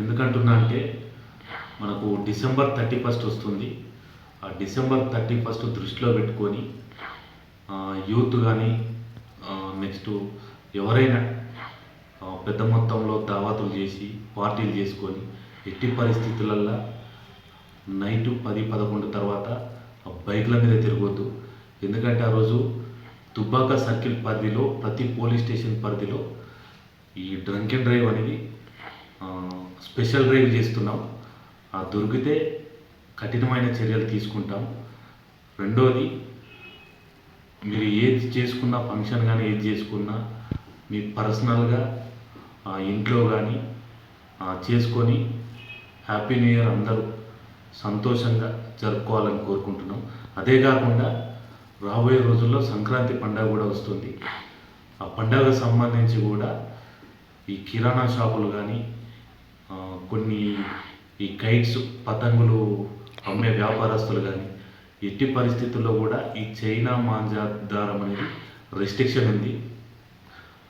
ఎందుకంటున్నా అంటే మనకు డిసెంబర్ 31 వస్తుంది. ఆ డిసెంబర్ 31 దృష్టిలో పెట్టుకొని యూత్ కానీ నెక్స్ట్ ఎవరైనా పెద్ద మొత్తంలో దావతులు చేసి పార్టీలు చేసుకొని ఎట్టి పరిస్థితులల్లో నైటు 10-11 తర్వాత బైక్ల మీద తిరగొద్దు. ఎందుకంటే ఆ రోజు దుబ్బాక సర్కిల్ పరిధిలో ప్రతి పోలీస్ స్టేషన్ పరిధిలో ఈ డ్రంక్ అండ్ డ్రైవ్ అనేది స్పెషల్ డ్రైవ్ చేస్తున్నాం. దొరికితే కఠినమైన చర్యలు తీసుకుంటాం. రెండోది, మీరు ఏది చేసుకున్నా ఫంక్షన్ కానీ ఏది చేసుకున్నా మీ పర్సనల్గా ఇంట్లో కానీ చేసుకొని హ్యాపీ న్యూ ఇయర్ అందరూ సంతోషంగా జరుపుకోవాలని కోరుకుంటున్నాం. అదే కాకుండా రాబోయే రోజుల్లో సంక్రాంతి పండుగ కూడా వస్తుంది. ఆ పండుగకు సంబంధించి కూడా ఈ కిరాణా షాపులు కానీ కొన్ని ఈ కైట్స్ పతంగులు అమ్మే వ్యాపారస్తులు కానీ ఎట్టి పరిస్థితుల్లో కూడా ఈ చైనా మాంజా దారం అనేది రెస్ట్రిక్షన్ ఉంది.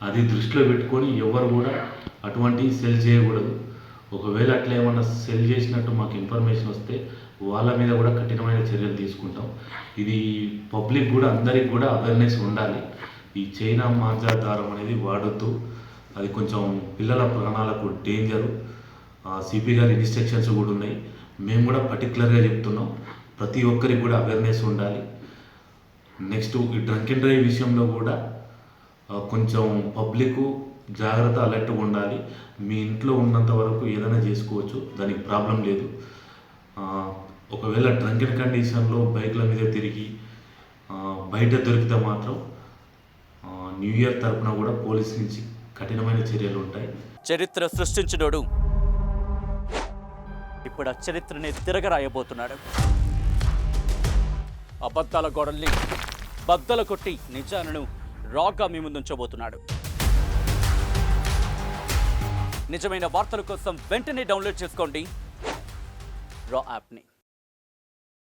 అది దృష్టిలో పెట్టుకొని ఎవరు కూడా అటువంటి సెల్ చేయకూడదు. ఒకవేళ అట్లా ఏమన్నా సెల్ చేసినట్టు మాకు ఇన్ఫర్మేషన్ వస్తే వాళ్ళ మీద కూడా కఠినమైన చర్యలు తీసుకుంటాం. ఇది పబ్లిక్ కూడా అందరికి కూడా అవేర్నెస్ ఉండాలి. ఈ చైనా మాంజా దారం అనేది వాడొద్దు. అది కొంచెం పిల్లల ప్రాణాలకు డేంజరు. సిపి గారి ఇన్స్ట్రక్షన్స్ కూడా ఉన్నాయి. మేము కూడా పర్టికులర్గా చెప్తున్నాం, ప్రతి ఒక్కరికి కూడా అవేర్నెస్ ఉండాలి. నెక్స్ట్ ఈ డ్రంక్ అండ్ డ్రైవ్ విషయంలో కూడా కొంచెం పబ్లిక్ జాగ్రత్త అలర్ట్గా ఉండాలి. మీ ఇంట్లో ఉన్నంత వరకు ఏదైనా చేసుకోవచ్చు, దానికి ప్రాబ్లం లేదు. ఒకవేళ డ్రంక్ అండ్ కండిషన్లో బైక్ల మీద తిరిగి బయట దొరికితే మాత్రం న్యూ ఇయర్ తరఫున కూడా పోలీస్ నుంచి కఠినమైన చర్యలు ఉంటాయి. చరిత్ర సృష్టించినోడు ఇప్పుడు ఆ చరిత్రని తిరగరాయబోతున్నాడు. అబద్ధాల గోడల్ని బద్దలు కొట్టి నిజాలను రాగా మీ ముందుంచబోతున్నాడు. నిజమైన వార్తల కోసం వెంటనే డౌన్లోడ్ చేసుకోండి రా యాప్ని.